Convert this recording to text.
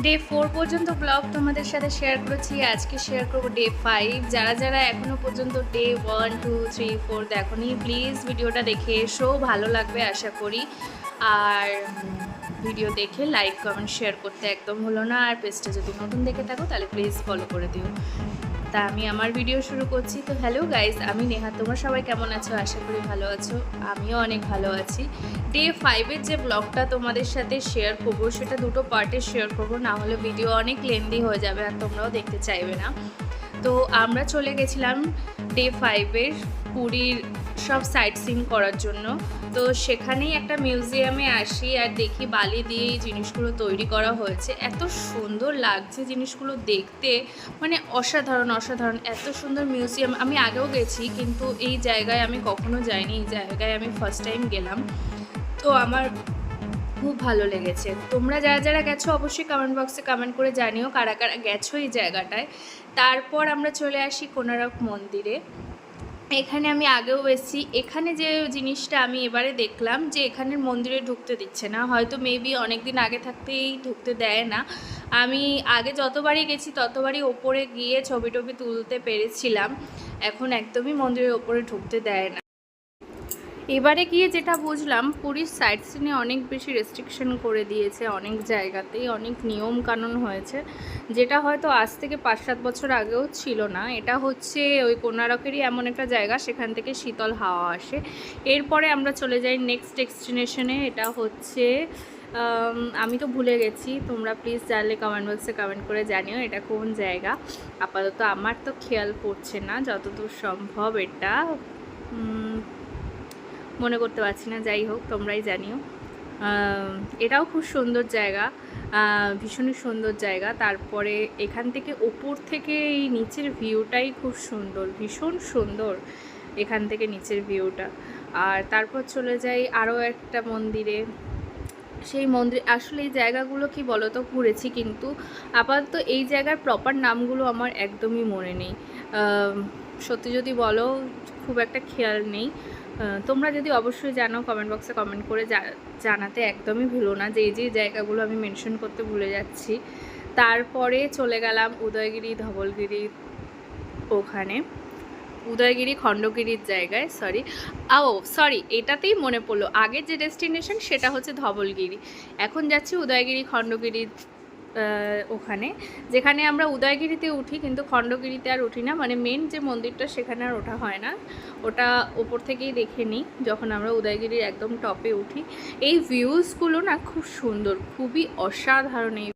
Day 4 পর্যন্ত blog তোমাদের সাথে শেয়ার করেছি। আজকে শেয়ার করবো ডে 5। যারা যারা এখনও পর্যন্ত ডে 1, 2, 3, 4 দেখোনি, প্লিজ ভিডিওটা দেখে এসো, ভালো লাগবে আশা করি। আর ভিডিও দেখে লাইক কমেন্ট শেয়ার করতে একদম হলো না। আর পেজটা যদি নতুন দেখে থাকো তাহলে প্লিজ ফলো করে দিও। তা আমি আমার ভিডিও শুরু করছি। তো হ্যালো গাইজ, আমি নেহা। তোমরা সবাই কেমন আছো? আশা করি ভালো আছো। আমিও অনেক ভালো আছি। ডে 5-এর যে ব্লগটা তোমাদের সাথে শেয়ার করবো সেটা দুটো পার্টে শেয়ার করবো, না হলে ভিডিও অনেক লেন্দি হয়ে যাবে আর তোমরাও দেখতে চাইবে না। তো আমরা চলে গেছিলাম ডে 5-এর পুরীর সব সাইট সিন করার জন্য। তো সেখানেই একটা মিউজিয়ামে আসি আর দেখি বালি দিয়ে এই জিনিসগুলো তৈরি করা হয়েছে। এত সুন্দর লাগছে জিনিসগুলো দেখতে, মানে অসাধারণ অসাধারণ। এত সুন্দর মিউজিয়াম। আমি আগেও গেছি কিন্তু এই জায়গায় আমি কখনো যাইনি। এই জায়গায় আমি ফার্স্ট টাইম গেলাম। তো আমার খুব ভালো লেগেছে। তোমরা যারা যারা গেছো অবশ্যই কমেন্ট বক্সে কমেন্ট করে জানিও কারা কারা গেছো এই জায়গাটায়। তারপর আমরা চলে আসি কোণারক মন্দিরে। এখানে আমি আগেও এসেছি। এখানে যে জিনিসটা আমি এবারে দেখলাম যে এখানের মন্দিরে ঢুকতে দিচ্ছে না, হয়তো মেবি অনেক দিন আগে থাকতেই ঢুকতে দেয় না। আমি আগে যতবারই গেছি ততবারই ওপরে গিয়ে ছবি টবি তুলতে পেরেছিলাম, এখন একদমই মন্দিরের ওপরে ঢুকতে দেয় না। এবারে গিয়ে যেটা বুঝলাম, পুরীর সাইট সিনে অনেক বেশি রেস্ট্রিকশন করে দিয়েছে, অনেক জায়গাতেই অনেক নিয়ম কানুন হয়েছে, যেটা হয়তো আজ থেকে 5-7 বছর আগেও ছিল না। এটা হচ্ছে ওই কোণারকেরই এমন একটা জায়গা, সেখান থেকে শীতল হাওয়া আসে। এরপরে আমরা চলে যাই নেক্সট ডেস্টিনেশনে। এটা হচ্ছে আমি তো ভুলে গেছি, তোমরা প্লিজ জানলে কমেন্ট বক্সে কমেন্ট করে জানিও এটা কোন জায়গা। আপাতত আমার তো খেয়াল পড়ছে না, যতদূর সম্ভব এটা মনে করতে পারছি না। যাই হোক, তোমরাই জানিও। এটাও খুব সুন্দর জায়গা, ভীষণই সুন্দর জায়গা। তারপরে এখান থেকে ওপর থেকে এই নিচের ভিউটাই খুব সুন্দর, ভীষণ সুন্দর এখান থেকে নিচের ভিউটা। আর তারপর চলে যাই আরও একটা মন্দিরে। সেই মন্দির আসলে এই জায়গাগুলো কি বলো তো, ঘুরেছি কিন্তু আপাতত এই জায়গার প্রপার নামগুলো আমার একদমই মনে নেই। সত্যি যদি বলো, খুব একটা খেয়াল নেই। তোমরা যদি অবশ্যই জানো কমেন্ট বক্সে কমেন্ট করে জানাতে একদমই ভুলো না যে এই যে জায়গাগুলো আমি মেনশন করতে ভুলে যাচ্ছি। তারপরে চলে গেলাম উদয়গিরি ধবলগিরি, ওখানে উদয়গিরি খণ্ডগিরির জায়গায়। সরি এটাতেই মনে পড়লো, আগের যে ডেস্টিনেশন সেটা হচ্ছে ধবলগিরি, এখন যাচ্ছি উদয়গিরি খণ্ডগিরির ওখানে, যেখানে আমরা উদয়গিরিতে উঠি কিন্তু খণ্ডগিরিতে আর উঠি না। মানে মেন যে মন্দিরটা সেখানে আর ওঠা হয় না, ওটা ওপর থেকেই দেখে নিই যখন আমরা উদয়গিরির একদম টপে উঠি। এই ভিউজগুলো না খুব সুন্দর, খুবই অসাধারণ এই